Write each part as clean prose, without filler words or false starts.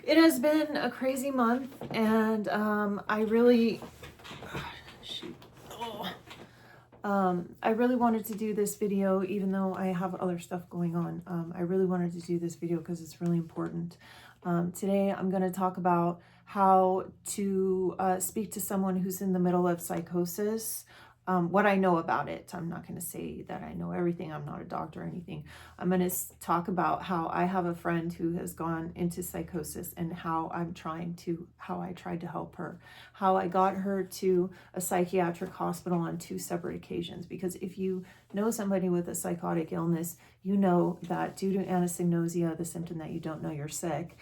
It has been a crazy month, and I really, shoot, oh, I really wanted to do this video, even though I have other stuff going on. I really wanted to do this video because it's really important. Today, I'm going to talk about how to speak to someone who's in the middle of psychosis. What I know about it. I'm not going to say that I know everything. I'm not a doctor or anything. I'm going to talk about how I have a friend who has gone into psychosis and how I tried to help her, how I got her to a psychiatric hospital on 2 separate occasions. Because if you know somebody with a psychotic illness, you know that due to anosognosia, the symptom that you don't know you're sick,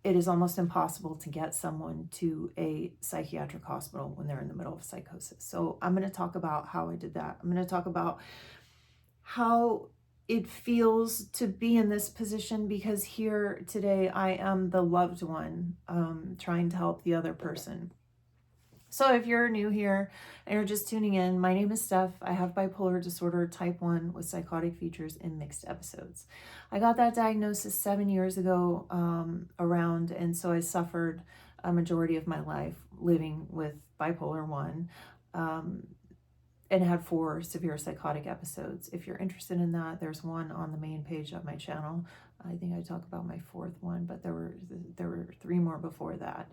it is almost impossible to get someone to a psychiatric hospital when they're in the middle of psychosis. So I'm going to talk about how I did that. I'm going to talk about how it feels to be in this position, because here today I am the loved one trying to help the other person. So if you're new here and you're just tuning in, my name is Steph. I have bipolar disorder type 1 with psychotic features in mixed episodes. I got that diagnosis 7 years ago around, and so I suffered a majority of my life living with bipolar 1 and had 4 severe psychotic episodes. If you're interested in that, there's one on the main page of my channel. I think I talk about my 4th one, but there were 3 more before that.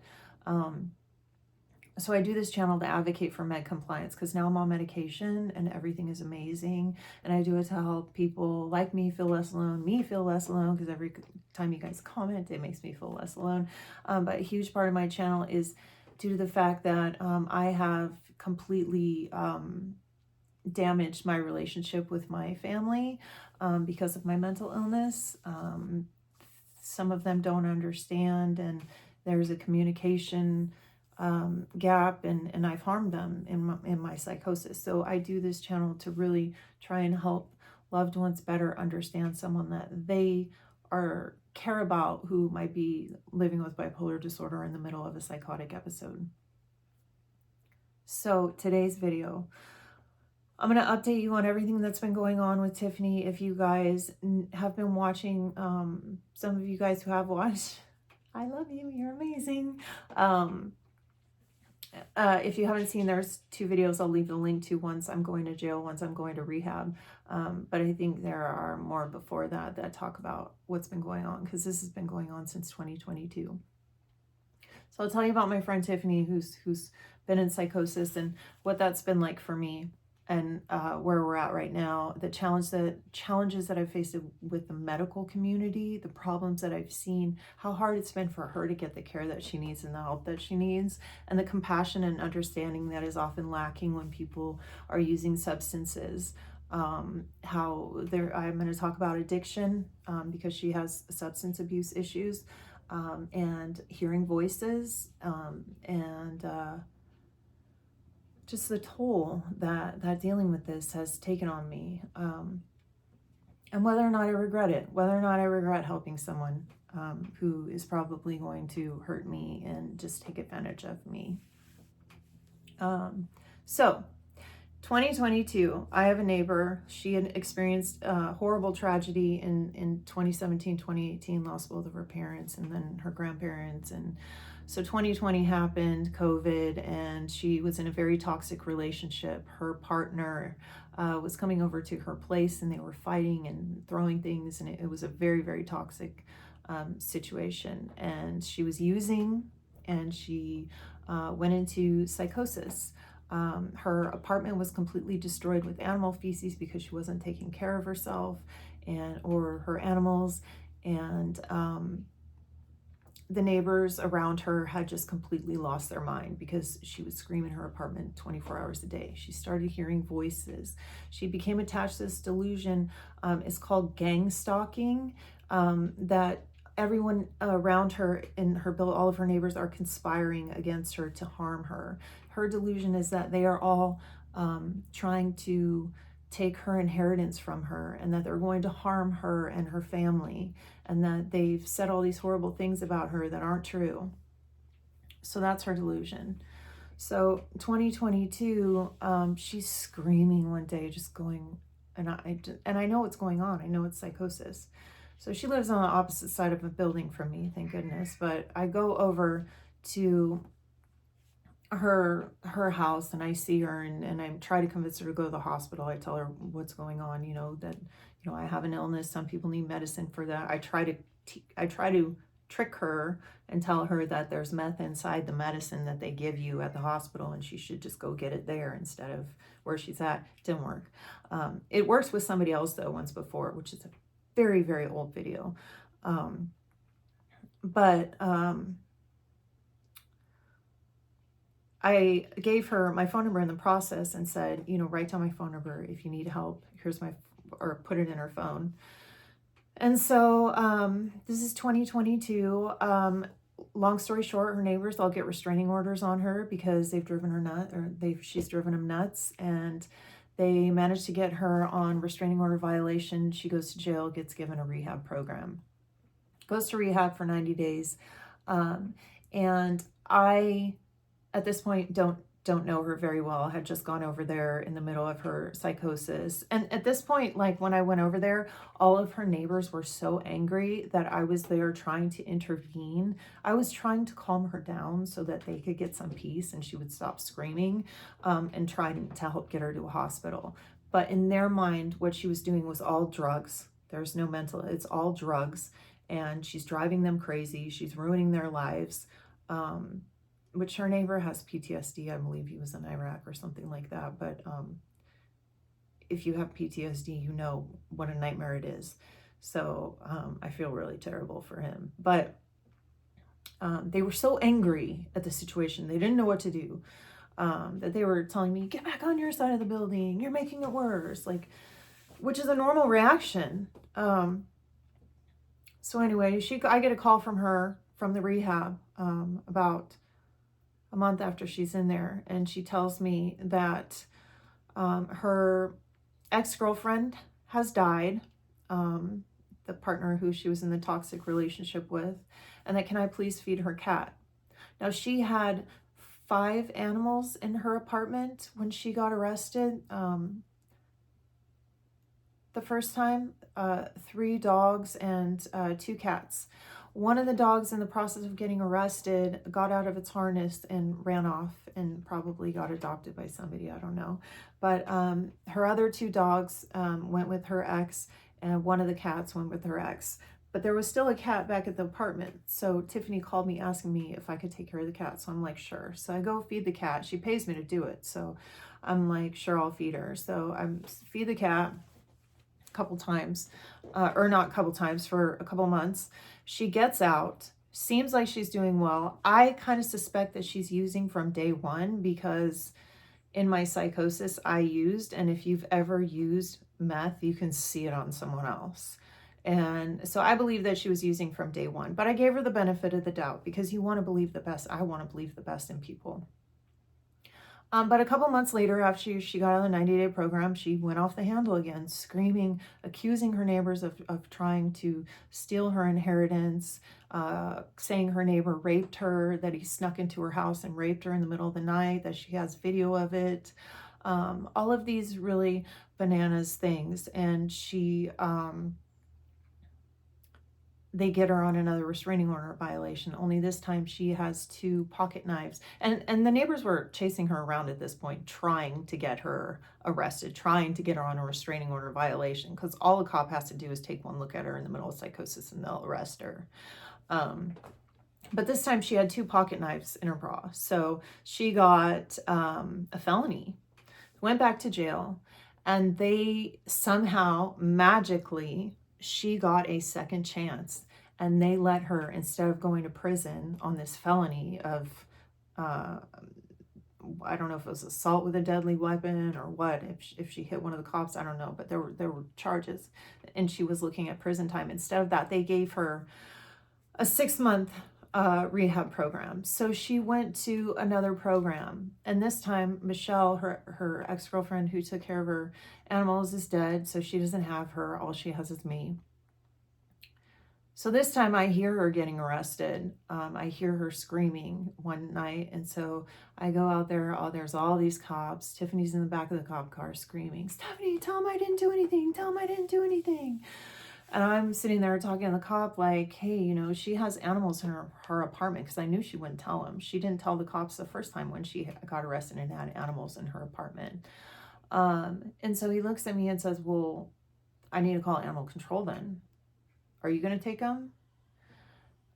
So I do this channel to advocate for med compliance, because now I'm on medication and everything is amazing. And I do it to help people like me feel less alone, because every time you guys comment, it makes me feel less alone. But a huge part of my channel is due to the fact that I have completely damaged my relationship with my family because of my mental illness. Some of them don't understand, and there's a communication gap, and I've harmed them in my psychosis. So I do this channel to really try and help loved ones better understand someone that they care about who might be living with bipolar disorder in the middle of a psychotic episode. So today's video, I'm going to update you on everything that's been going on with Tiffany. If you guys have been watching, some of you guys who have watched, I love you, you're amazing. If you haven't seen, there's 2 videos I'll leave the link to. Once I'm going to jail, once I'm going to rehab. But I think there are more before that talk about what's been going on, because this has been going on since 2022. So I'll tell you about my friend Tiffany, who's been in psychosis, and what that's been like for me, and where we're at right now, the challenges that I've faced with the medical community, the problems that I've seen, how hard it's been for her to get the care that she needs and the help that she needs, and the compassion and understanding that is often lacking when people are using substances. I'm going to talk about addiction because she has substance abuse issues, and hearing voices, and just the toll that dealing with this has taken on me, and whether or not I regret it, whether or not I regret helping someone who is probably going to hurt me and just take advantage of me. So 2022, I have a neighbor. She had experienced a horrible tragedy in 2017, 2018, lost both of her parents and then her grandparents. And so 2020 happened, COVID, and she was in a very toxic relationship. Her partner was coming over to her place, and they were fighting and throwing things, and it was a very, very toxic situation. And she was using, and she went into psychosis. Her apartment was completely destroyed with animal feces because she wasn't taking care of herself or her animals, and the neighbors around her had just completely lost their mind because she would scream in her apartment 24 hours a day. She started hearing voices. She became attached to this delusion. It's called gang stalking, that everyone around her in her building, all of her neighbors, are conspiring against her to harm her. Her delusion is that they are all trying to take her inheritance from her, and that they're going to harm her and her family, and that they've said all these horrible things about her that aren't true. So that's her delusion. So 2022, she's screaming one day, just going, and I know what's going on. I know it's psychosis. So she lives on the opposite side of a building from me, thank goodness. But I go over to her house and I see her, and I try to convince her to go to the hospital. I tell her what's going on, you know, that, you know, I have an illness. Some people need medicine for that. I try to trick her and tell her that there's meth inside the medicine that they give you at the hospital and she should just go get it there instead of where she's at. It didn't work. It works with somebody else though once before, which is a very, very old video. I gave her my phone number in the process and said, you know, write down my phone number if you need help. Here's my, or put it in her phone. And so this is 2022. Long story short, her neighbors all get restraining orders on her because they've driven her nuts, or she's driven them nuts, and they managed to get her on restraining order violation. She goes to jail, gets given a rehab program, goes to rehab for 90 days. And I, at this point, don't know her very well. I had just gone over there in the middle of her psychosis. And at this point, like when I went over there, all of her neighbors were so angry that I was there trying to intervene. I was trying to calm her down so that they could get some peace and she would stop screaming, and trying to help get her to a hospital. But in their mind, what she was doing was all drugs. There's no mental, it's all drugs. And she's driving them crazy. She's ruining their lives. Which her neighbor has PTSD. I believe he was in Iraq or something like that. But if you have PTSD, you know what a nightmare it is. So I feel really terrible for him. But they were so angry at the situation. They didn't know what to do. That they were telling me, get back on your side of the building. You're making it worse. Like, which is a normal reaction. So anyway, I get a call from her, from the rehab, about a month after she's in there, and she tells me that her ex-girlfriend has died, the partner who she was in the toxic relationship with, and that can I please feed her cat. Now, she had 5 animals in her apartment when she got arrested. The first time, 3 dogs and 2 cats. One of the dogs, in the process of getting arrested, got out of its harness and ran off and probably got adopted by somebody, I don't know. But her other 2 dogs went with her ex, and one of the cats went with her ex. But there was still a cat back at the apartment. So Tiffany called me asking me if I could take care of the cat. So I'm like, sure. So I go feed the cat. She pays me to do it. So I'm like, sure, I'll feed her. So I feed the cat a couple times, or not a couple times, for a couple months. She gets out, seems like she's doing well. I kind of suspect that she's using from day one because in my psychosis I used, and if you've ever used meth, you can see it on someone else. And so I believe that she was using from day one, but I gave her the benefit of the doubt because you want to believe the best. I want to believe the best in people. But a couple months later, after she got out of the 90-day program, she went off the handle again, screaming, accusing her neighbors of trying to steal her inheritance, saying her neighbor raped her, that he snuck into her house and raped her in the middle of the night, that she has video of it. All of these really bananas things. And they get her on another restraining order violation, only this time she has 2 pocket knives. And the neighbors were chasing her around at this point, trying to get her arrested, trying to get her on a restraining order violation, because all a cop has to do is take one look at her in the middle of psychosis and they'll arrest her. But this time she had 2 pocket knives in her bra. So she got a felony, went back to jail, and they somehow magically, she got a second chance, and they let her, instead of going to prison on this felony of, I don't know if it was assault with a deadly weapon or what, if she hit one of the cops, I don't know, but there were charges, and she was looking at prison time. Instead of that, they gave her a 6-month rehab program. So she went to another program, and this time Michelle, her ex-girlfriend who took care of her animals, is dead, so she doesn't have her. All she has is me. So this time I hear her getting arrested. I hear her screaming one night, and so I go out there. Oh, there's all these cops. Tiffany's in the back of the cop car screaming, Stephanie, tell them I didn't do anything. Tell them I didn't do anything. And I'm sitting there talking to the cop like, hey, you know, she has animals in her apartment, because I knew she wouldn't tell him. She didn't tell the cops the first time when she got arrested and had animals in her apartment. And so he looks at me and says, well, I need to call animal control then. Are you going to take them?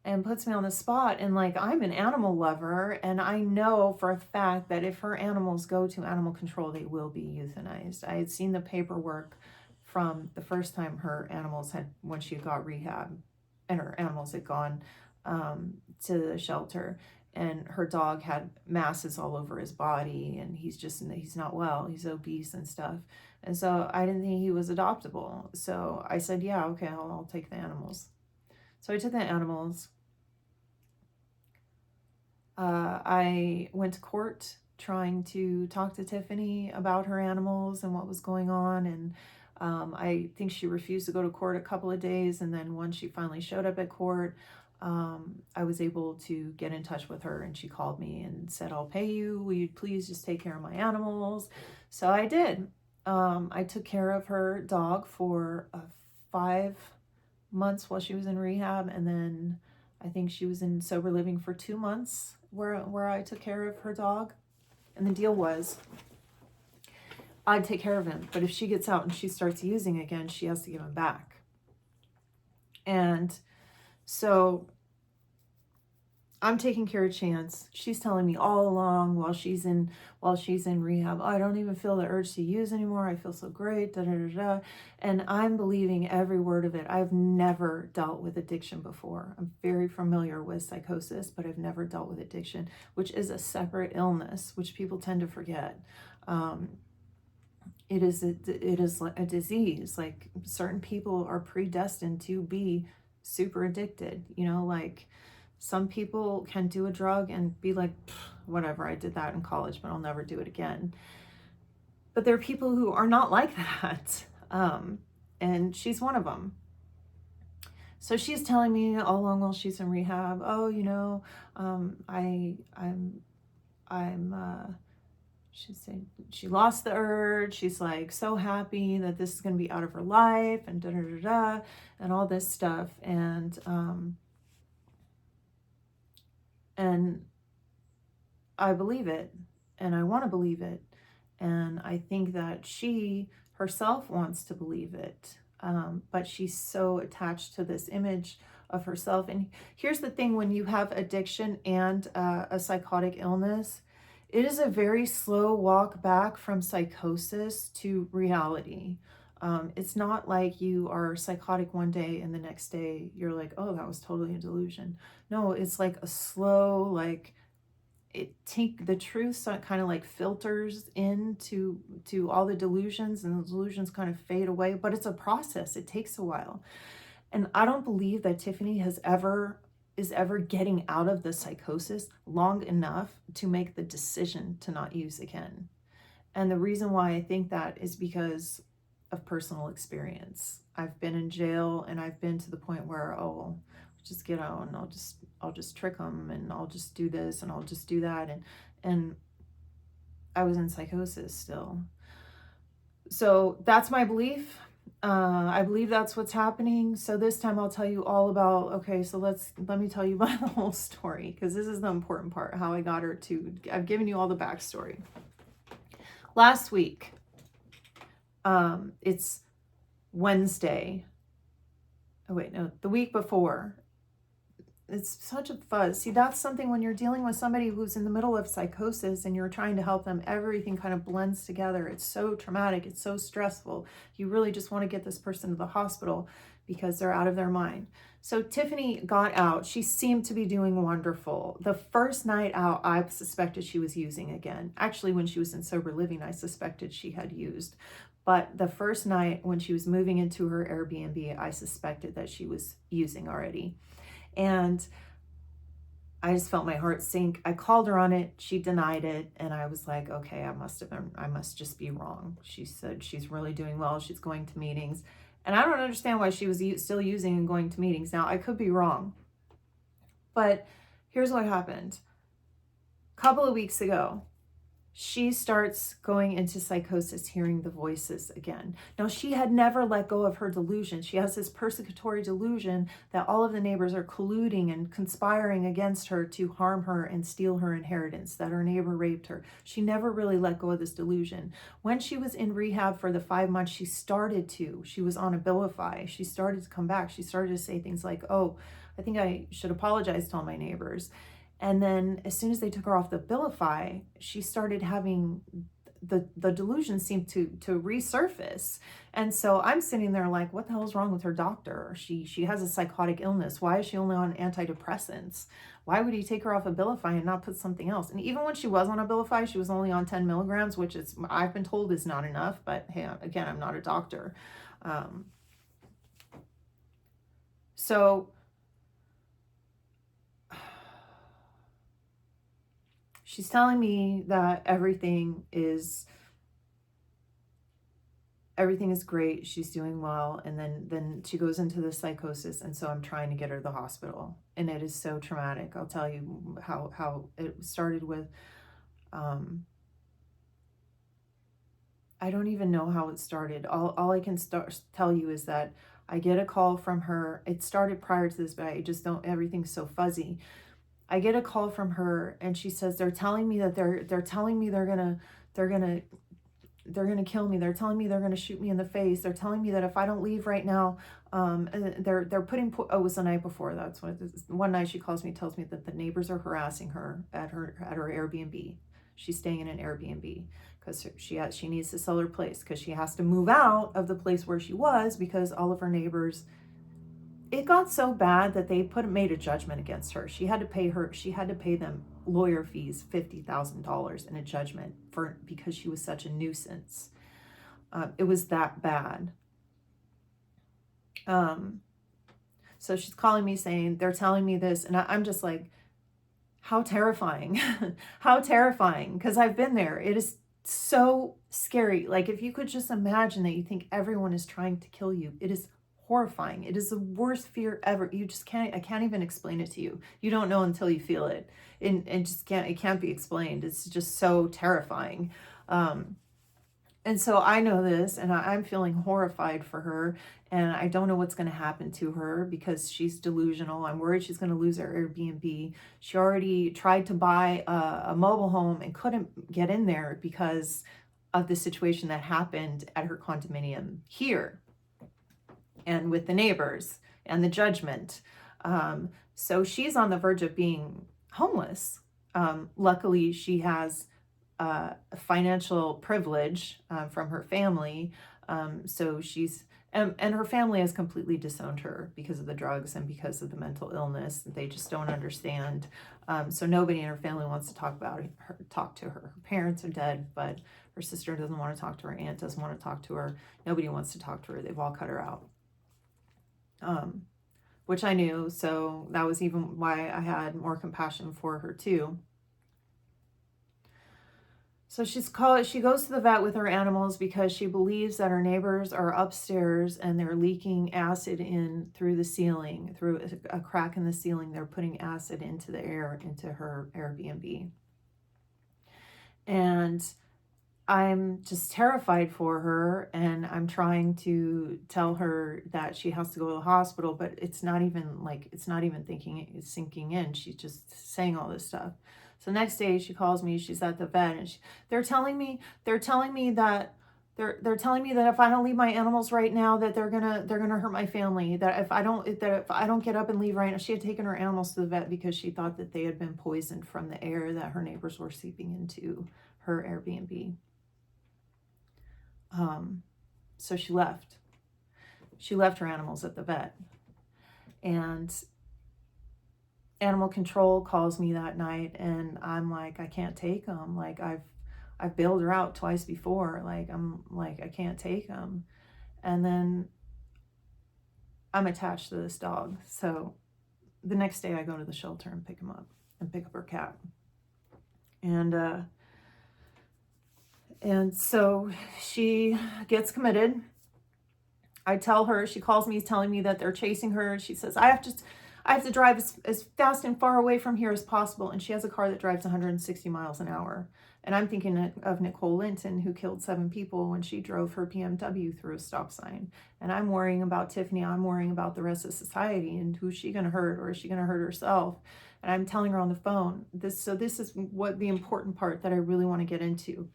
And puts me on the spot. And like, I'm an animal lover, and I know for a fact that if her animals go to animal control, they will be euthanized. I had seen the paperwork from the first time her animals had, when she got rehab, and her animals had gone to the shelter, and her dog had masses all over his body, and he's not well, he's obese and stuff. And so I didn't think he was adoptable. So I said, yeah, okay, I'll take the animals. So I took the animals. I went to court trying to talk to Tiffany about her animals and what was going on. And I think she refused to go to court a couple of days. And then once she finally showed up at court, I was able to get in touch with her, and she called me and said, I'll pay you. Will you please just take care of my animals? So I did. I took care of her dog for 5 months while she was in rehab. And then I think she was in sober living for 2 months where I took care of her dog. And the deal was, I'd take care of him, but if she gets out and she starts using again, she has to give him back. And so I'm taking care of Chance. She's telling me all along while she's in rehab, oh, I don't even feel the urge to use anymore. I feel so great. Da, da, da, da. And I'm believing every word of it. I've never dealt with addiction before. I'm very familiar with psychosis, but I've never dealt with addiction, which is a separate illness, which people tend to forget. It is a disease. Like, certain people are predestined to be super addicted, you know, like some people can do a drug and be like, whatever, I did that in college, but I'll never do it again. But there are people who are not like that. And she's one of them. So she's telling me all along while she's in rehab, oh, you know, she's saying she lost the urge. She's like so happy that this is going to be out of her life, and da da da da, and all this stuff. And I believe it, and I want to believe it, and I think that she herself wants to believe it, but she's so attached to this image of herself. And here's the thing: when you have addiction and a psychotic illness, it is a very slow walk back from psychosis to reality. It's not like you are psychotic one day and the next day you're like, oh, that was totally a delusion. No, it's like a slow, like, the truth kind of like filters into all the delusions, and the delusions kind of fade away. But it's a process. It takes a while. And I don't believe that Tiffany is ever getting out of the psychosis long enough to make the decision to not use again. And the reason why I think that is because of personal experience. I've been in jail, and I've been to the point where, oh, just get out and I'll just trick them, and I'll just do this and I'll just do that. And I was in psychosis still. So that's my belief. I believe that's what's happening. So this time I'll tell you all about, okay, so let me tell you my whole story, because this is the important part, how I got her to, I've given you all the backstory. Last week, it's Wednesday. Oh wait, no, the week before. It's such a fuzz. See, that's something when you're dealing with somebody who's in the middle of psychosis and you're trying to help them, everything kind of blends together. It's so traumatic. It's so stressful. You really just want to get this person to the hospital because they're out of their mind. So Tiffany got out. She seemed to be doing wonderful. The first night out, I suspected she was using again. Actually, when she was in sober living, I suspected she had used. But the first night when she was moving into her Airbnb, I suspected that she was using already. And I just felt my heart sink. I called her on it. She denied it. And I was like, okay, I must just be wrong. She said she's really doing well. She's going to meetings. And I don't understand why she was still using and going to meetings. Now, I could be wrong. But here's what happened. A couple of weeks ago, she starts going into psychosis, hearing the voices again. Now, she had never let go of her delusion. She has this persecutory delusion that all of the neighbors are colluding and conspiring against her to harm her and steal her inheritance, that her neighbor raped her. She never really let go of this delusion. When she was in rehab for the 5 months, she was on Abilify. She started to come back. She started to say things like, oh, I think I should apologize to all my neighbors. And then as soon as they took her off the Abilify, she started having the delusion seemed to resurface. And so I'm sitting there like, what the hell is wrong with her doctor? She has a psychotic illness. Why is she only on antidepressants? Why would he take her off Abilify and not put something else? And even when she was on Abilify, she was only on 10 milligrams, which is, I've been told, is not enough. But hey, again, I'm not a doctor. So she's telling me that everything is great. She's doing well. And then she goes into the psychosis. And so I'm trying to get her to the hospital. And it is so traumatic. I'll tell you how it started with, I don't even know how it started. All I can tell you is that I get a call from her. It started prior to this, but I just don't, everything's so fuzzy. I get a call from her and she says, they're telling me that they're telling me they're gonna kill me. They're telling me they're gonna shoot me in the face. They're telling me that if I don't leave right now, they're putting, it was the night before. That's what it is. One night she calls me, tells me that the neighbors are harassing her at her Airbnb. She's staying in an Airbnb because she needs to sell her place because she has to move out of the place where she was because all of her neighbors, it got so bad that they made a judgment against her. She had to pay them lawyer fees, $50,000 in a judgment because she was such a nuisance. It was that bad. So she's calling me saying, they're telling me this. And I'm just like, how terrifying, how terrifying. Because I've been there. It is so scary. Like if you could just imagine that you think everyone is trying to kill you, it is horrifying. It is the worst fear ever. You just can't, I can't even explain it to you. You don't know until you feel it. And just can't, it can't be explained. It's just so terrifying. And so I know this and I'm feeling horrified for her and I don't know what's going to happen to her because she's delusional. I'm worried she's going to lose her Airbnb. She already tried to buy a mobile home and couldn't get in there because of the situation that happened at her condominium here and with the neighbors and the judgment. So she's on the verge of being homeless. Luckily, she has financial privilege from her family. So she's, and her family has completely disowned her because of the drugs and because of the mental illness. They just don't understand. So nobody in her family wants to talk to her. Her parents are dead, but her sister doesn't want to talk to her. Aunt doesn't want to talk to her. Nobody wants to talk to her. They've all cut her out. Which I knew. So that was even why I had more compassion for her too. So she goes to the vet with her animals because she believes that her neighbors are upstairs and they're leaking acid in through the ceiling, through a crack in the ceiling. They're putting acid into the air, into her Airbnb. And I'm just terrified for her. And I'm trying to tell her that she has to go to the hospital, but it's not even sinking in. She's just saying all this stuff. So next day she calls me, she's at the vet and they're telling me that if I don't leave my animals right now, that they're gonna hurt my family. That if I don't get up and leave right now, she had taken her animals to the vet because she thought that they had been poisoned from the air that her neighbors were seeping into her Airbnb. So she left her animals at the vet, and animal control calls me that night and I'm like, I can't take them. Like I've bailed her out twice before. Like I'm like, I can't take them. And then I'm attached to this dog. So the next day I go to the shelter and pick him up and pick up her cat. And so she gets committed. I tell her, she calls me telling me that they're chasing her. She says, I I have to drive as fast and far away from here as possible. And she has a car that drives 160 miles an hour. And I'm thinking of Nicole Linton, who killed 7 people when she drove her BMW through a stop sign. And I'm worrying about Tiffany. I'm worrying about the rest of society and who's she going to hurt, or is she going to hurt herself? And I'm telling her on the phone this. So this is what the important part that I really want to get into.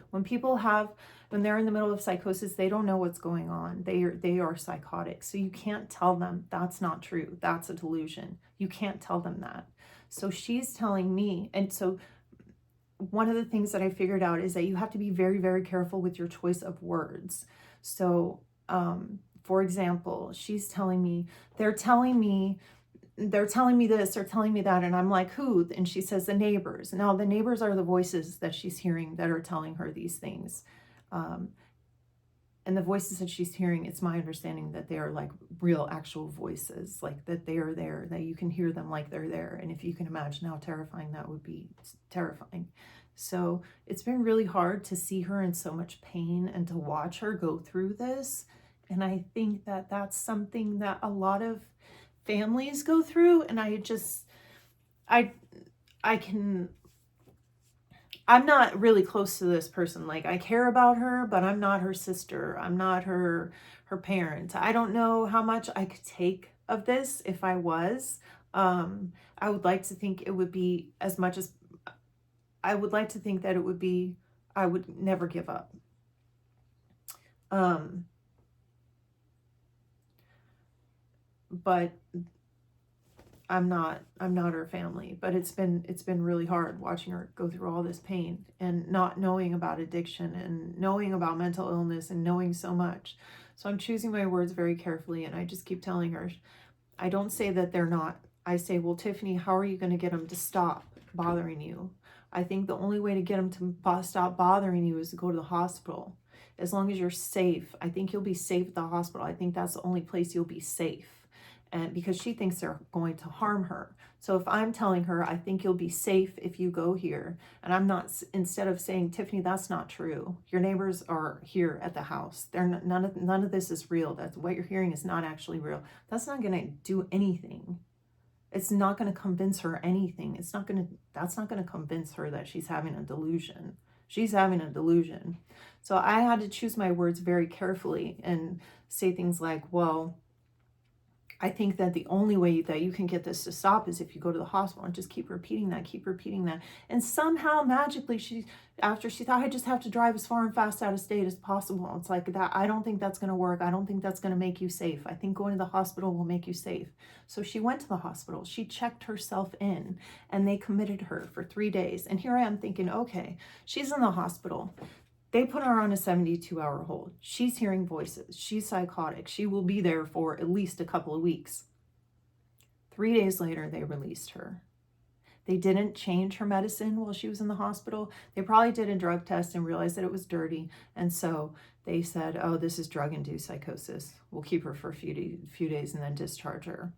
When they're in the middle of psychosis, they don't know what's going on. They are psychotic. So you can't tell them that's not true. That's a delusion. You can't tell them that. So she's telling me, and so one of the things that I figured out is that you have to be very, very careful with your choice of words. So, for example, she's telling me, they're telling me this, they're telling me that, and I'm like, who? And she says the neighbors. Now, the neighbors are the voices that she's hearing that are telling her these things. And the voices that she's hearing, it's my understanding that they are like real actual voices, like that they are there, that you can hear them like they're there. And if you can imagine how terrifying that would be, it's terrifying. So it's been really hard to see her in so much pain and to watch her go through this. And I think that that's something that a lot of families go through. And I'm not really close to this person. Like, I care about her, but I'm not her sister. I'm not her parent. I don't know how much I could take of this if I was. I would like to think it would be as much as, I would like to think that it would be, I would never give up. But I'm not her family. But it's been really hard watching her go through all this pain and not knowing about addiction and knowing about mental illness and knowing so much. So I'm choosing my words very carefully, and I just keep telling her, I don't say that they're not. I say, well, Tiffany, how are you going to get them to stop bothering you? I think the only way to get them to stop bothering you is to go to the hospital. As long as you're safe, I think you'll be safe at the hospital. I think that's the only place you'll be safe. And because she thinks they're going to harm her. So if I'm telling her, I think you'll be safe if you go here, and I'm not, instead of saying, Tiffany, that's not true. Your neighbors are here at the house. They're not, none of this is real. That's what you're hearing is not actually real. That's not going to do anything. It's not going to convince her anything. That's not going to convince her that she's having a delusion. She's having a delusion. So I had to choose my words very carefully and say things like, well, I think that the only way that you can get this to stop is if you go to the hospital, and just keep repeating that. And somehow magically after she thought, I just have to drive as far and fast out of state as possible. It's like that. I don't think that's going to work. I don't think that's going to make you safe. I think going to the hospital will make you safe. So she went to the hospital. She checked herself in, and they committed her for 3 days. And here I am thinking, okay, she's in the hospital. They put her on a 72-hour hold. She's hearing voices. She's psychotic. She will be there for at least a couple of weeks. 3 days later, they released her. They didn't change her medicine while she was in the hospital. They probably did a drug test and realized that it was dirty. And so they said, oh, this is drug-induced psychosis. We'll keep her for a few days and then discharge her.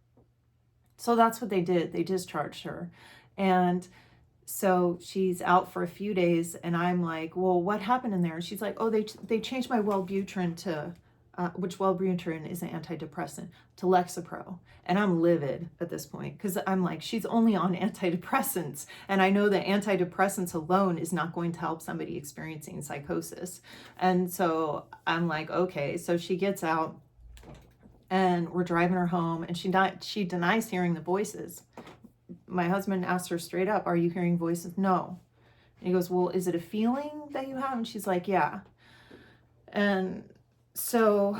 So that's what they did. They discharged her. And so she's out for a few days, and I'm like, well, what happened in there? And she's like, oh, they changed my Wellbutrin to, which Wellbutrin is an antidepressant, to Lexapro. And I'm livid at this point, because I'm like, she's only on antidepressants. And I know that antidepressants alone is not going to help somebody experiencing psychosis. And so I'm like, okay. So she gets out, and we're driving her home, and she denies hearing the voices. My husband asked her straight up, are you hearing voices? No. And he goes, well, is it a feeling that you have? And she's like, yeah. And so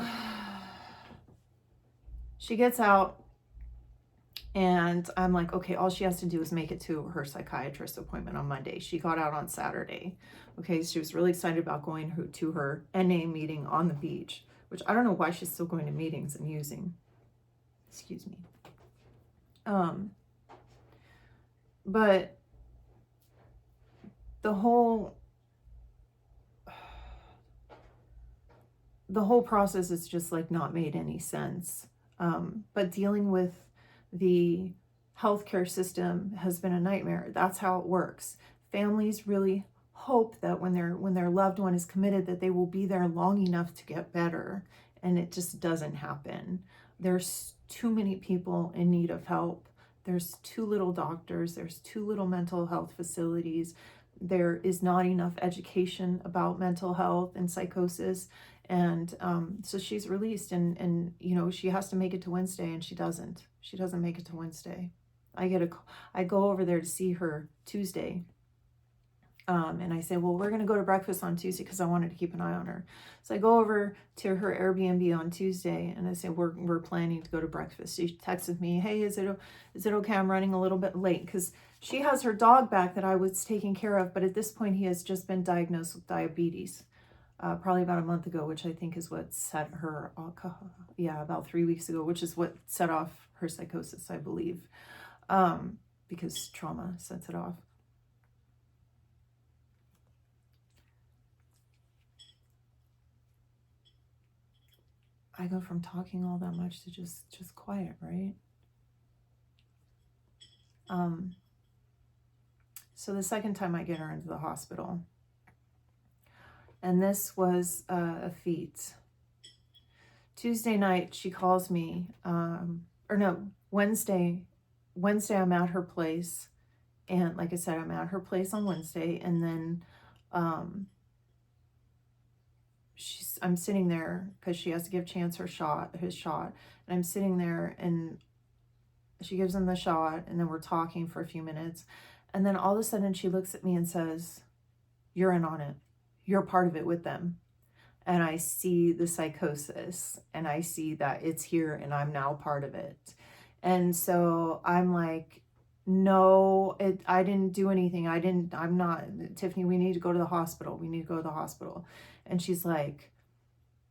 she gets out, and I'm like, okay, all she has to do is make it to her psychiatrist appointment on Monday. She got out on Saturday. Okay, she was really excited about going to her NA meeting on the beach, which I don't know why she's still going to meetings and using. Excuse me. But the whole process is just like not made any sense. But dealing with the healthcare system has been a nightmare. That's how it works. Families really hope that when their loved one is committed, that they will be there long enough to get better, and it just doesn't happen. There's too many people in need of help. There's too little doctors. There's too little mental health facilities. There is not enough education about mental health and psychosis. And so she's released, and you know, she has to make it to Wednesday, and she doesn't. She doesn't make it to Wednesday. I go over there to see her Tuesday. And I say, well, we're going to go to breakfast on Tuesday because I wanted to keep an eye on her. So I go over to her Airbnb on Tuesday, and I say, we're planning to go to breakfast. She texted me, hey, is it okay? I'm running a little bit late, because she has her dog back that I was taking care of. But at this point, he has just been diagnosed with diabetes, probably about a month ago, which I think is what set her, about 3 weeks ago, which is what set off her psychosis, I believe, because trauma sets it off. I go from talking all that much to just quiet, right? So the second time I get her into the hospital, and this was a feat. Tuesday night, she calls me, Wednesday I'm at her place. And like I said, I'm at her place on Wednesday, and then I'm sitting there because she has to give Chance his shot, and I'm sitting there, and she gives him the shot, and then we're talking for a few minutes, and then all of a sudden she looks at me and says, you're in on it. You're part of it with them. And I see the psychosis, and I see that it's here, and I'm now part of it. And so I'm like, no, I didn't do anything. I'm not, Tiffany, we need to go to the hospital. We need to go to the hospital. And she's like,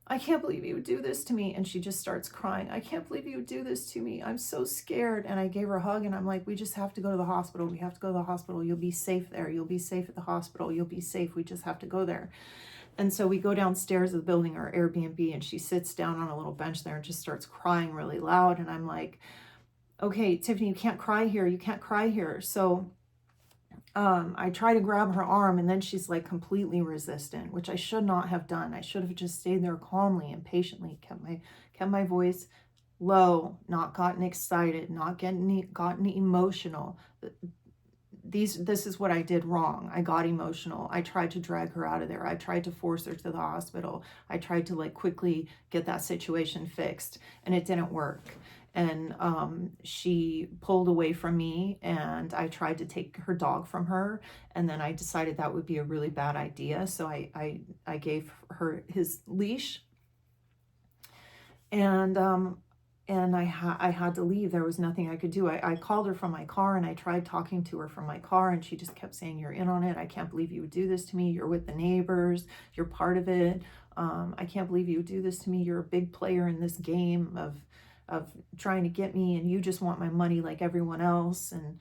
I can't believe you would do this to me. And she just starts crying. I can't believe you would do this to me. I'm so scared. And I gave her a hug, and I'm like, we just have to go to the hospital. We have to go to the hospital. You'll be safe there. You'll be safe at the hospital. You'll be safe. We just have to go there. And so we go downstairs of the building, our Airbnb, and she sits down on a little bench there and just starts crying really loud. And I'm like, okay, Tiffany, you can't cry here. You can't cry here. So I try to grab her arm, and then she's like completely resistant, which I should not have done. I should have just stayed there calmly and patiently, kept my voice low, not gotten excited, not gotten emotional. This is what I did wrong. I got emotional. I tried to drag her out of there. I tried to force her to the hospital. I tried to like quickly get that situation fixed, and it didn't work. And she pulled away from me, and I tried to take her dog from her, and then I decided that would be a really bad idea. So I gave her his leash, and I had to leave. There was nothing I could do. I called her from my car, and I tried talking to her from my car, and she just kept saying, you're in on it. I can't believe you would do this to me. You're with the neighbors. You're part of it. I can't believe you would do this to me. You're a big player in this game of trying to get me, and you just want my money like everyone else. And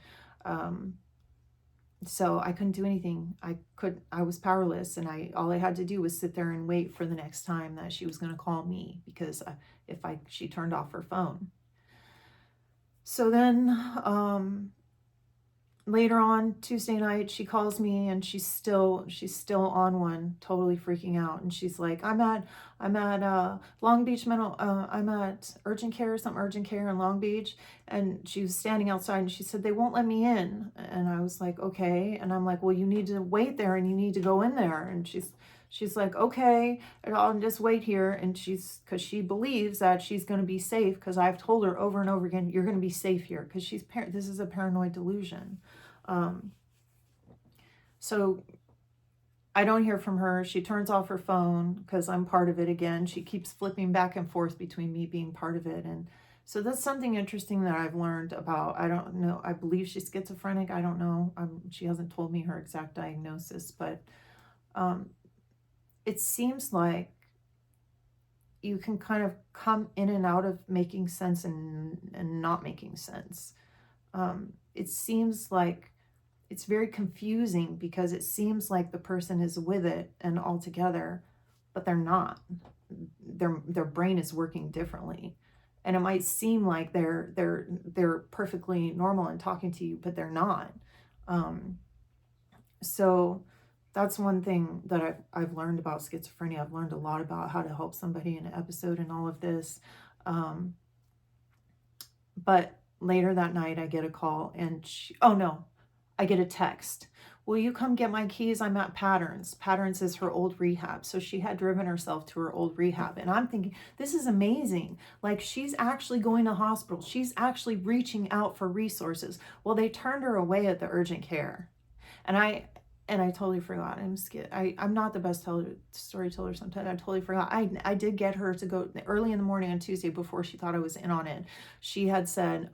so I couldn't do anything. I was powerless, and all I had to do was sit there and wait for the next time that she was going to call me, because she turned off her phone. So then later on Tuesday night, she calls me, and she's still on one, totally freaking out. And she's like, I'm at Long Beach I'm at urgent care in Long Beach. And she was standing outside, and she said, they won't let me in. And I was like, okay. And I'm like, well, you need to wait there, and you need to go in there. And she's like, okay, I'll just wait here. And because she believes that she's going to be safe, because I've told her over and over again, you're going to be safe here, because this is a paranoid delusion. So I don't hear from her. She turns off her phone because I'm part of it again. She keeps flipping back and forth between me being part of it. And so that's something interesting that I've learned about. I don't know. I believe she's schizophrenic. I don't know. She hasn't told me her exact diagnosis, but it seems like you can kind of come in and out of making sense and not making sense. It seems like it's very confusing, because it seems like the person is with it and all together, but they're not. Their brain is working differently, and it might seem like they're perfectly normal and talking to you, but they're not. So that's one thing that I've learned about schizophrenia. I've learned a lot about how to help somebody in an episode and all of this. But later that night, I get a call and oh no, I get a text. Will you come get my keys? I'm at Patterns. Patterns is her old rehab. So she had driven herself to her old rehab. And I'm thinking, this is amazing. Like, she's actually going to hospital. She's actually reaching out for resources. Well, they turned her away at the urgent care. And I totally forgot. I'm not the best storyteller sometimes. I totally forgot. I did get her to go early in the morning on Tuesday before she thought I was in on it. She had said,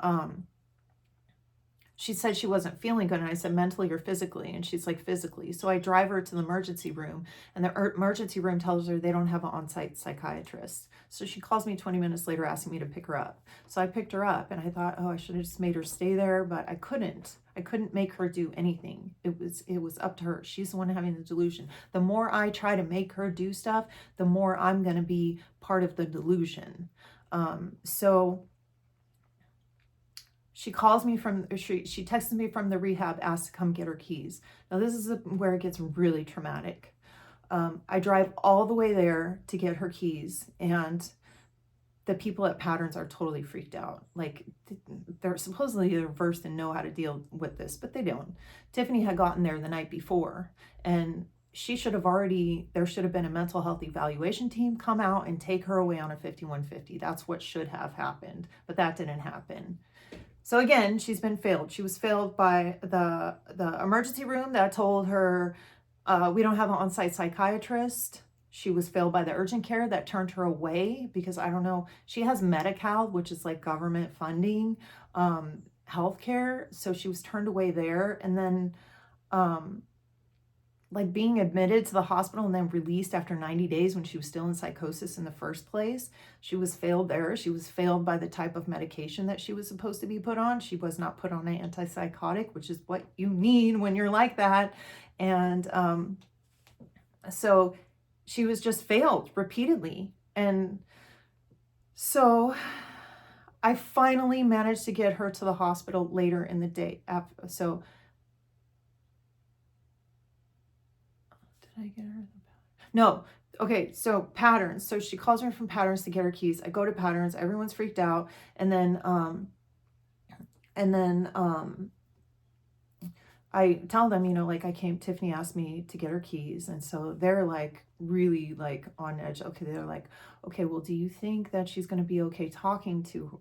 she said she wasn't feeling good. And I said, mentally or physically? And she's like, physically. So I drive her to the emergency room, and the emergency room tells her they don't have an on-site psychiatrist. So she calls me 20 minutes later asking me to pick her up. So I picked her up, and I thought, oh, I should have just made her stay there, but I couldn't. I couldn't make her do anything. It was up to her. She's the one having the delusion. The more I try to make her do stuff, the more I'm going to be part of the delusion. So she calls me she texts me from the rehab, asks to come get her keys. Now this is where it gets really traumatic. I drive all the way there to get her keys, and the people at Patterns are totally freaked out. Like, they're supposedly versed and know how to deal with this, but they don't. Tiffany had gotten there the night before, and there should have been a mental health evaluation team come out and take her away on a 5150. That's what should have happened, but that didn't happen. So again, she's been failed. She was failed by the emergency room that told her, we don't have an on-site psychiatrist. She was failed by the urgent care that turned her away because, I don't know, she has Medi-Cal, which is like government funding, healthcare. So she was turned away there. And then like being admitted to the hospital and then released after 90 days when she was still in psychosis in the first place. She was failed there. She was failed by the type of medication that she was supposed to be put on. She was not put on an antipsychotic, which is what you need when you're like that. And so she was just failed repeatedly. And so I finally managed to get her to the hospital later in the day. So did I get her? No. Okay, so Patterns. So she calls me from Patterns to get her keys. I go to Patterns. Everyone's freaked out. And then I tell them, like Tiffany asked me to get her keys. And so they're like really like on edge. Okay. They're like, okay, well, do you think that she's going to be okay talking to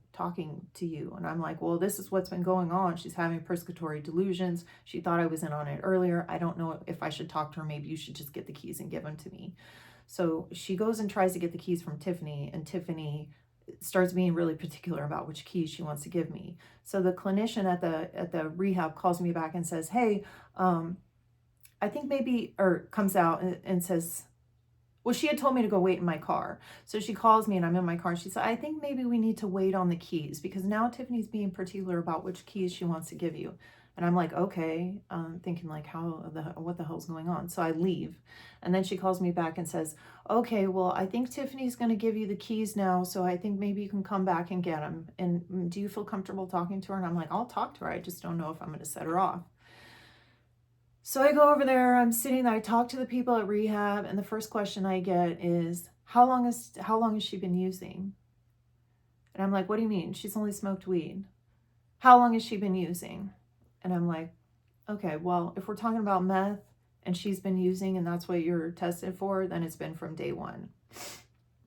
you? And I'm like, well, this is what's been going on. She's having persecutory delusions. She thought I was in on it earlier. I don't know if I should talk to her. Maybe you should just get the keys and give them to me. So she goes and tries to get the keys from Tiffany, and Tiffany starts being really particular about which keys she wants to give me. So the clinician at the rehab calls me back and says, hey, I think maybe, or comes out and says, well, she had told me to go wait in my car. So she calls me and I'm in my car, and she said, I think maybe we need to wait on the keys because now Tiffany's being particular about which keys she wants to give you. And I'm like, okay, thinking like, what the hell's going on? So I leave. And then she calls me back and says, okay, well, I think Tiffany's going to give you the keys now. So I think maybe you can come back and get them. And do you feel comfortable talking to her? And I'm like, I'll talk to her. I just don't know if I'm going to set her off. So I go over there, I'm sitting there, I talk to the people at rehab, and the first question I get is, how long has she been using? And I'm like, what do you mean? She's only smoked weed. How long has she been using? And I'm like, okay, well, if we're talking about meth and she's been using and that's what you're tested for, then it's been from day one.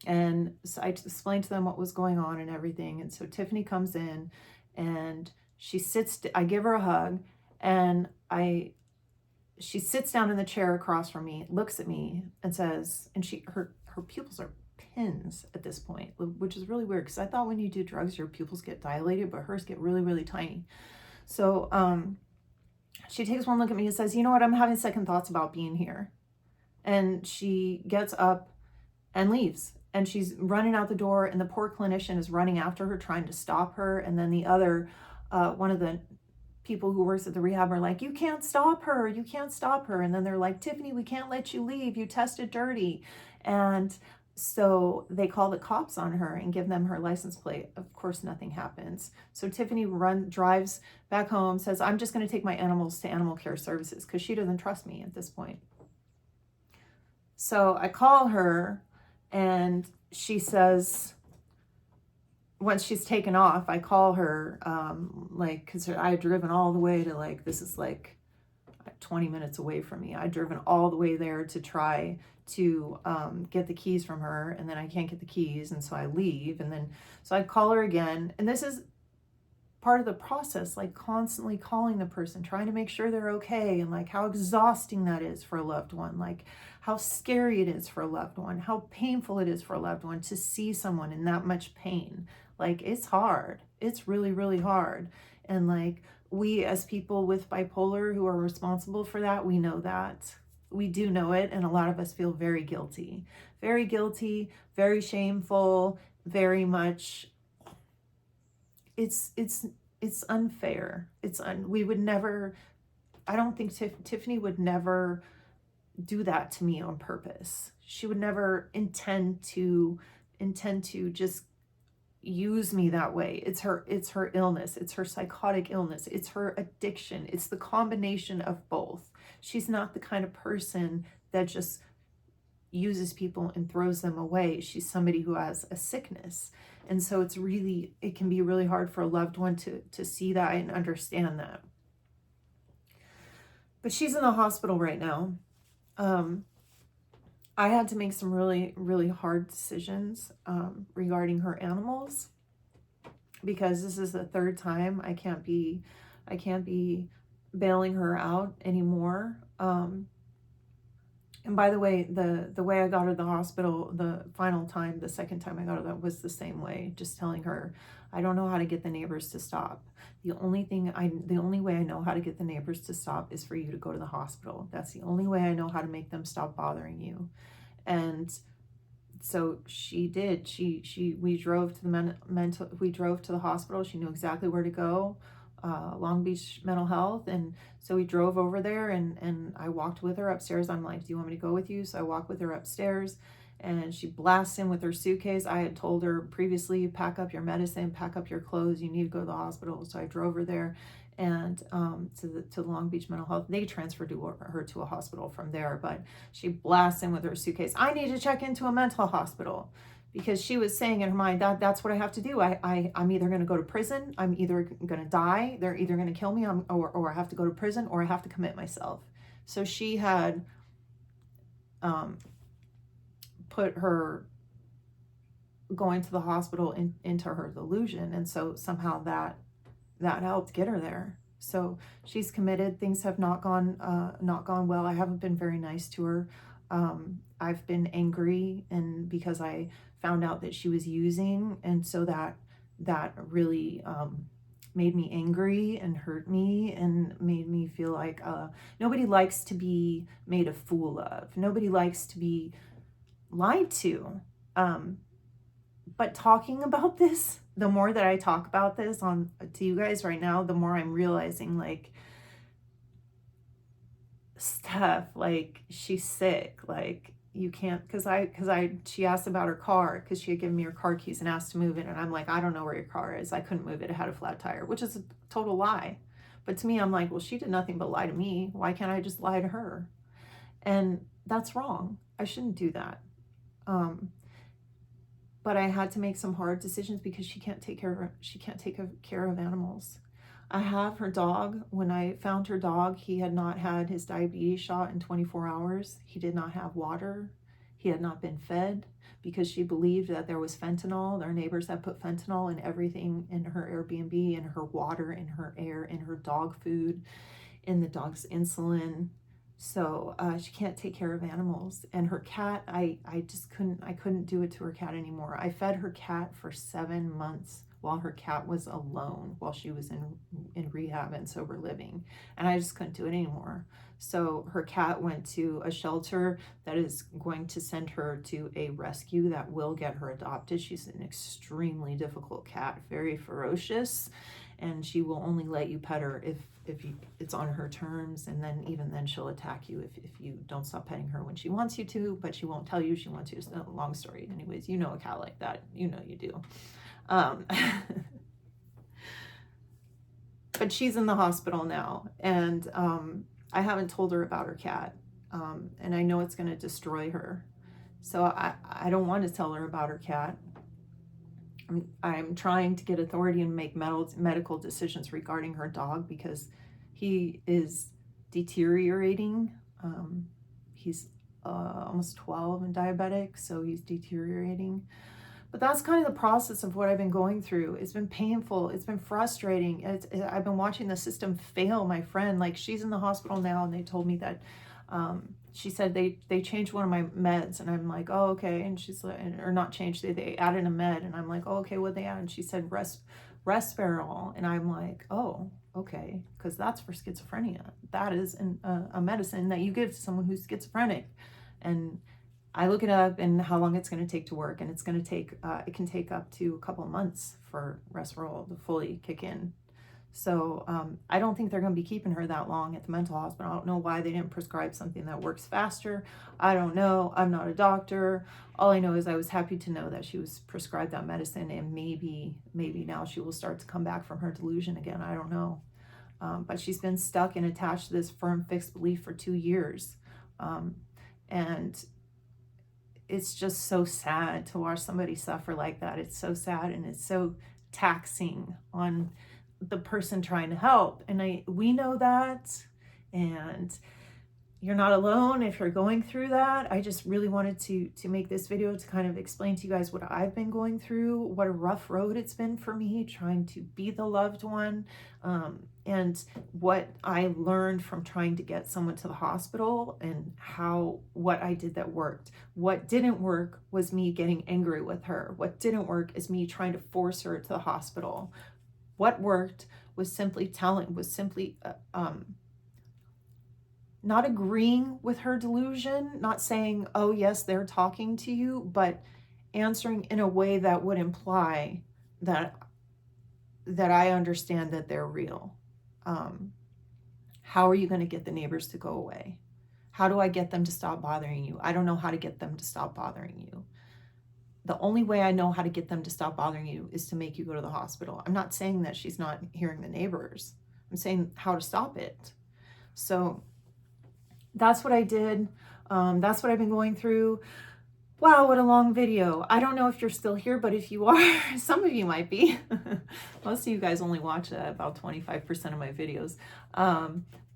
And so I explained to them what was going on and everything. And so Tiffany comes in and I give her a hug, and she sits down in the chair across from me, looks at me and says, and her pupils are pins at this point, which is really weird because I thought when you do drugs, your pupils get dilated, but hers get really, really tiny. So she takes one look at me and says, you know what, I'm having second thoughts about being here. And she gets up and leaves. And she's running out the door, and the poor clinician is running after her, trying to stop her. And then the other, one of the people who works at the rehab are like, you can't stop her. You can't stop her. And then they're like, Tiffany, we can't let you leave. You tested dirty. And so they call the cops on her and give them her license plate. Of course, nothing happens. So Tiffany drives back home, says, I'm just going to take my animals to animal care services because she doesn't trust me at this point. So I call her and she says, once she's taken off, I call her, like, because I had driven all the way to, like, this is like 20 minutes away from me. I'd driven all the way there to try to get the keys from her, and then I can't get the keys, and so I leave, and then so I call her again, and this is part of the process, like constantly calling the person, trying to make sure they're okay, and like how exhausting that is for a loved one, like how scary it is for a loved one, how painful it is for a loved one to see someone in that much pain. Like, it's hard. It's really, really hard. And like, we as people with bipolar who are responsible for that, we know that. We do know it, and a lot of us feel very guilty, very shameful, very much. It's unfair. We would never, I don't think Tiffany would never do that to me on purpose. She would never intend to just use me that way. It's her illness. It's her psychotic illness. It's her addiction. It's the combination of both. She's not the kind of person that just uses people and throws them away. She's somebody who has a sickness. And so it can be really hard for a loved one to see that and understand that. But she's in the hospital right now. I had to make some really, really hard decisions regarding her animals, because this is the third time I can't be bailing her out anymore. And by the way, the way I got her to the hospital, the second time I got her, that was the same way, just telling her, I don't know how to get the neighbors to stop. The only way I know how to get the neighbors to stop is for you to go to the hospital. That's the only way I know how to make them stop bothering you. And so she did. We drove to the hospital. She knew exactly where to go. Long Beach Mental Health. And so we drove over there, and I walked with her upstairs. I'm like, do you want me to go with you? So I walked with her upstairs, and she blasts in with her suitcase. I had told her previously, pack up your medicine, pack up your clothes, you need to go to the hospital. So I drove her there, and to the Long Beach Mental Health. They transferred her to a hospital from there, but she blasts in with her suitcase. I need to check into a mental hospital, because she was saying in her mind that that's what I have to do. I'm either going to go to prison, I'm either going to die, they're either going to kill me, or I have to go to prison, or I have to commit myself. So she had put her going to the hospital into her delusion, and so somehow that helped get her there. So she's committed. Things have not gone well. I haven't been very nice to her. I've been angry, and because I found out that she was using, and so that really made me angry and hurt me and made me feel like nobody likes to be made a fool of. Nobody likes to be lied to. But talking about this, the more that I talk about this to you guys right now, the more I'm realizing, like, Steph, like, she's sick. Like, you can't, she asked about her car, because she had given me her car keys and asked to move it, and I'm like, I don't know where your car is. I couldn't move it. It had a flat tire, which is a total lie. But to me, I'm like, well, she did nothing but lie to me. Why can't I just lie to her? And that's wrong. I shouldn't do that. But I had to make some hard decisions, because she can't take care of animals. I have her dog. When I found her dog, he had not had his diabetes shot in 24 hours. He did not have water. He had not been fed, because she believed that there was fentanyl. Their neighbors had put fentanyl in everything, in her Airbnb, in her water, in her air, in her dog food, in the dog's insulin. So she can't take care of animals. And her cat, I couldn't do it to her cat anymore. I fed her cat for 7 months while her cat was alone, while she was in rehab and sober living. And I just couldn't do it anymore. So her cat went to a shelter that is going to send her to a rescue that will get her adopted. She's an extremely difficult cat, very ferocious, and she will only let you pet her if it's on her terms, and then even then she'll attack you if you don't stop petting her when she wants you to, but she won't tell you she wants you. It's a long story. Anyways, you know a cat like that. You know you do. But she's in the hospital now, and I haven't told her about her cat, and I know it's going to destroy her. So I don't want to tell her about her cat. I'm trying to get authority and make medical decisions regarding her dog because he is deteriorating. He's almost 12 and diabetic, so he's deteriorating. But that's kind of the process of what I've been going through. It's been painful. It's been frustrating. I've been watching the system fail my friend. Like, she's in the hospital now, and they told me that she said they changed one of my meds, and I'm like, oh, okay. And she's like, or not changed, they added a med, and I'm like, oh, okay, what they add? And she said resveratrol, and I'm like, oh, okay, because that's for schizophrenia. That is a medicine that you give to someone who's schizophrenic. And I look it up and how long it's going to take to work, and it's going to take it can take up to a couple of months for resveratrol to fully kick in. So I don't think they're going to be keeping her that long at the mental hospital. I don't know why they didn't prescribe something that works faster. I don't know. I'm not a doctor. All I know is I was happy to know that she was prescribed that medicine, and maybe now she will start to come back from her delusion again. I don't know. But she's been stuck and attached to this firm fixed belief for 2 years. And it's just so sad to watch somebody suffer like that. It's so sad, and it's so taxing on the person trying to help. And we know that, and you're not alone if you're going through that. I just really wanted to make this video to kind of explain to you guys what I've been going through, what a rough road it's been for me trying to be the loved one, and what I learned from trying to get someone to the hospital, and what I did that worked. What didn't work was me getting angry with her. What didn't work is me trying to force her to the hospital. What worked was simply not agreeing with her delusion, not saying, oh yes, they're talking to you, but answering in a way that would imply that I understand that they're real. How are you going to get the neighbors to go away? How do I get them to stop bothering you? I don't know how to get them to stop bothering you. The only way I know how to get them to stop bothering you is to make you go to the hospital. I'm not saying that she's not hearing the neighbors. I'm saying how to stop it. So that's what I did. That's what I've been going through. Wow, what a long video. I don't know if you're still here, but if you are, some of you might be. Most of you guys only watch about 25% of my videos.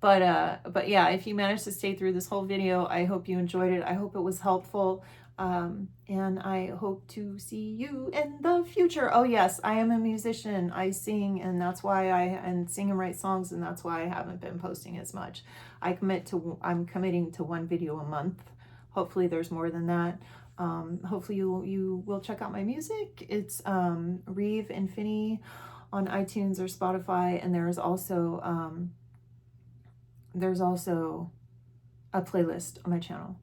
But yeah, if you managed to stay through this whole video, I hope you enjoyed it. I hope it was helpful. And I hope to see you in the future. Oh yes, I am a musician. I sing, and that's why and sing and write songs, and that's why I haven't been posting as much. I'm committing to 1 video a month. Hopefully there's more than that. Hopefully you will check out my music. It's Rehab and Tiffany on iTunes or Spotify, and there's also a playlist on my channel.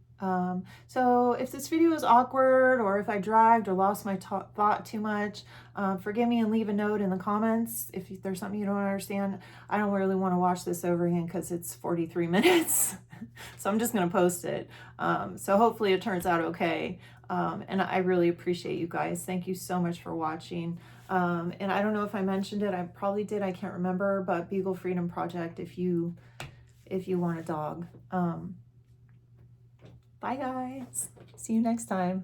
So if this video is awkward, or if I dragged or lost my thought too much, forgive me and leave a note in the comments if there's something you don't understand. I don't really want to watch this over again because it's 43 minutes. So I'm just going to post it. So hopefully it turns out okay. And I really appreciate you guys. Thank you so much for watching. And I don't know if I mentioned it. I probably did. I can't remember. But Beagle Freedom Project, if you want a dog. Bye guys. See you next time.